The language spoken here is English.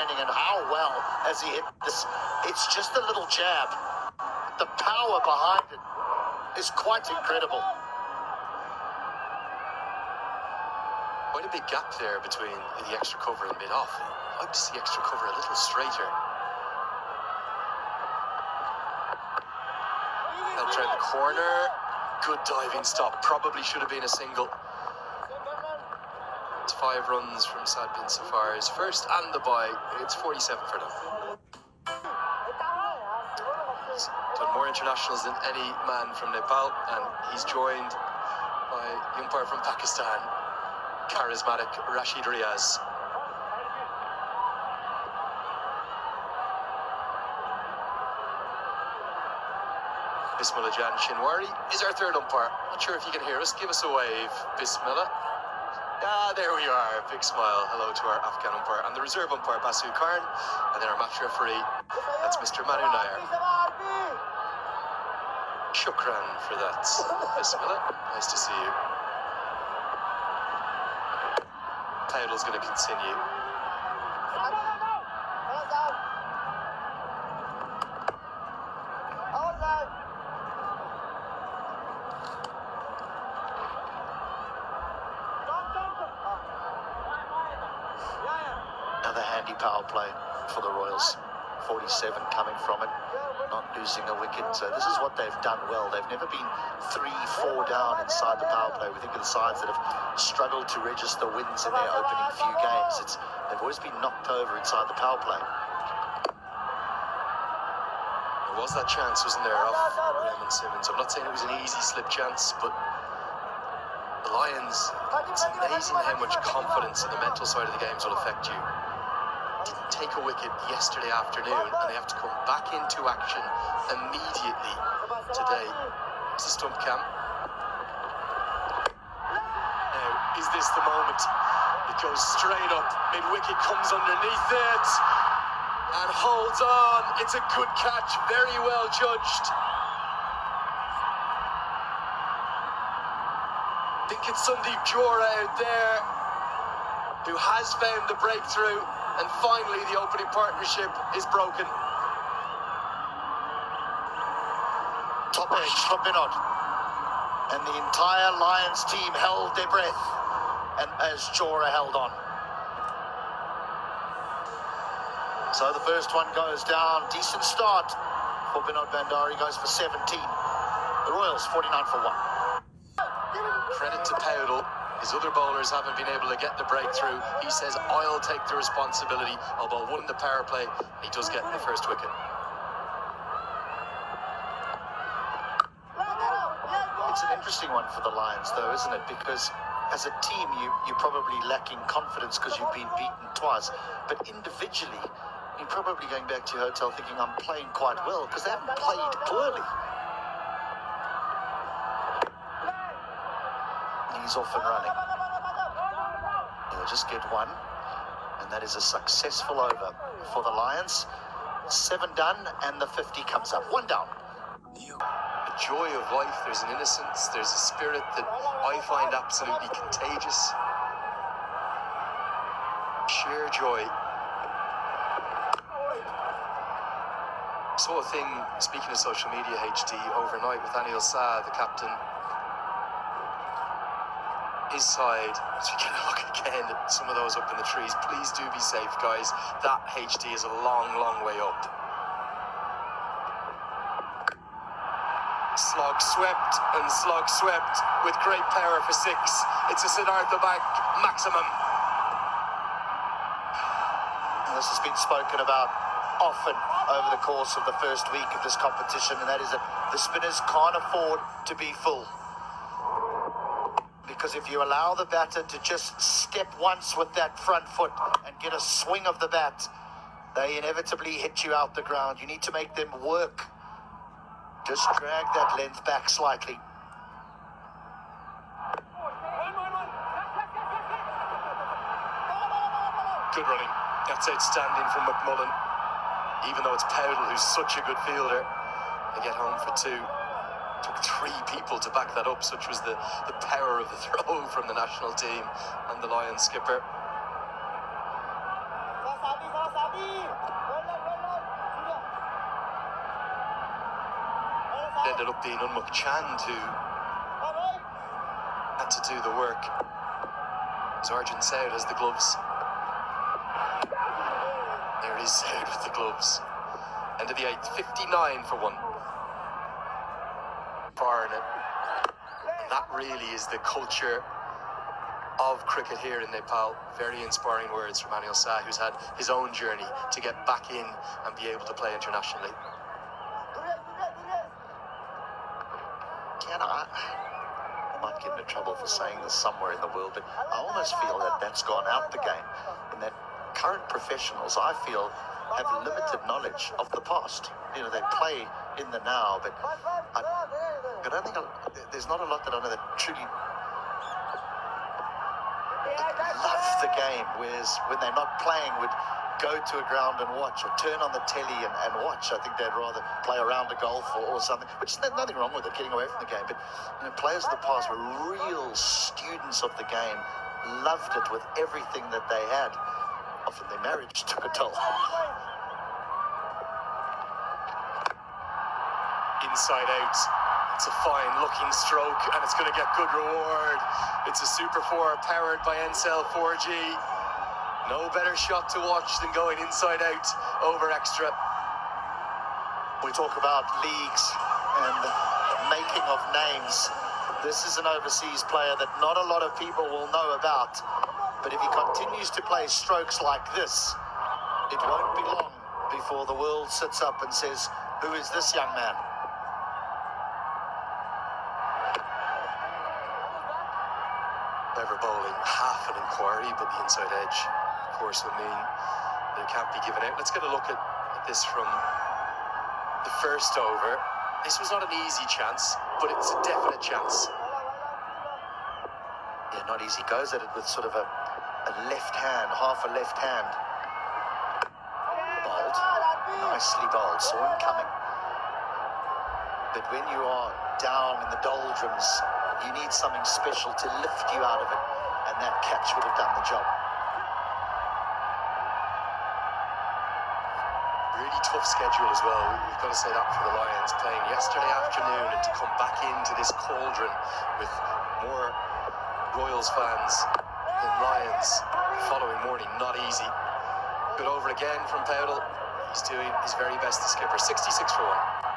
And how well has he hit this? It's just a little jab. The power behind it is quite incredible. Quite a big gap there between the extra cover and mid-off. I'd like to see extra cover a little straighter. Helped around the corner. Good diving stop. Probably should have been a single. It's 5 runs from Sad Bin Safar's first and the bye. It's 47 for them. He's done more internationals than any man from Nepal, and he's joined by the umpire from Pakistan, charismatic Rashid Riaz. Bismillah Jan Shinwari is our third umpire. Not sure if you can hear us. Give us a wave, Bismillah. Ah, there we are. Big smile. Hello to our Afghan umpire and the reserve umpire, Basu Karn. And then our match referee, that's Mr. Manu Nair. Shukran for that. Bismillah. Nice to see you. Title's going to continue. Another handy power play for the Royals. 47 coming from it, not losing a wicket. So this is what they've done well. They've never been 3-4 down inside the power play. We think of the sides that have struggled to register wins in their opening few games. They've always been knocked over inside the power play. There was that chance, wasn't there, off Raymond Simmons. I'm not saying it was an easy slip chance, but the Lions, it's amazing how much confidence in the mental side of the games will affect you. Didn't take a wicket yesterday afternoon, and they have to come back into action immediately today. Is the stump cam? Now, is this the moment? It goes straight up, mid-wicket comes underneath it, and holds on. It's a good catch, very well judged. I think it's Sandeep Jora out there who has found the breakthrough, and finally the opening partnership is broken. Top edge for Binod. And the entire Lions team held their breath, and as Jora held on. So the first one goes down. Decent start for Binod Bandari, goes for 17. The Royals 49 for 1. Credit to Powell. His other bowlers haven't been able to get the breakthrough. He says, I'll take the responsibility. Although one in the power play, he does get the first wicket. It's an interesting one for the Lions, though, isn't it? Because as a team, you're probably lacking confidence because you've been beaten twice. But individually, you're probably going back to your hotel thinking, I'm playing quite well, because they haven't played poorly. He's off and running. He'll just get one, and that is a successful over for the Lions. 7 done, and the 50 comes up. 1 down. The joy of life, there's an innocence, there's a spirit that I find absolutely contagious. Sheer joy. Saw a thing, speaking of social media, HD, overnight with Anil Shah, the captain. His side, as we can look again at some of those up in the trees. Please do be safe, guys. That HD is a long, long way up. Slog swept with great power for 6. It's a Siddhartha Bank maximum. And this has been spoken about often over the course of the first week of this competition, and that is that the spinners can't afford to be full. Because if you allow the batter to just step once with that front foot and get a swing of the bat, they inevitably hit you out the ground. You need to make them work. Just drag that length back slightly. Good running. That's outstanding from McMullen. Even though it's Powell, who's such a good fielder, they get home for 2. Took 3 people to back that up. Such was the power of the throw from the national team and the Lions skipper. ended up being Unmuk Chand who had to do the work. As Arjun Saud has the gloves. There is Saud with the gloves. End of the 8th, 59 for 1. And that really is the culture of cricket here in Nepal. Very inspiring words from Anil Shah, who's had his own journey to get back in and be able to play internationally. Can I might get into trouble for saying this somewhere in the world, but I almost feel that that's gone out the game, and that current professionals, I feel, have limited knowledge of the past. You know, they play in the now, but I don't think there's not a lot that I know that truly love the game, whereas when they're not playing would go to a ground and watch, or turn on the telly and watch. I think they'd rather play a round of golf or something, which is nothing wrong with it, getting away from the game. But you know, players of the past were real students of the game, loved it with everything that they had. Often their marriage took a toll. Inside out. It's a fine looking stroke and it's going to get good reward. It's a Super 4 powered by Encel 4G. No better shot to watch than going inside out over extra. We talk about leagues and the making of names. This is an overseas player that not a lot of people will know about. But if he continues to play strokes like this, it won't be long before the world sits up and says, who is this young man? Clever bowling, half an inquiry, but the inside edge, of course, would mean that it can't be given out. Let's get a look at this from the first over. This was not an easy chance, but it's a definite chance. Yeah, not easy. Goes at it with sort of a left hand, half a left hand. Bowled, nicely bowled, saw him coming. But when you are down in the doldrums, you need something special to lift you out of it, and that catch would have done the job. Really tough schedule as well. We've got to say that for the Lions, playing yesterday afternoon and to come back into this cauldron with more Royals fans than Lions the following morning. Not easy. Good over again from Powdell. He's doing his very best to skipper. 66 for 1.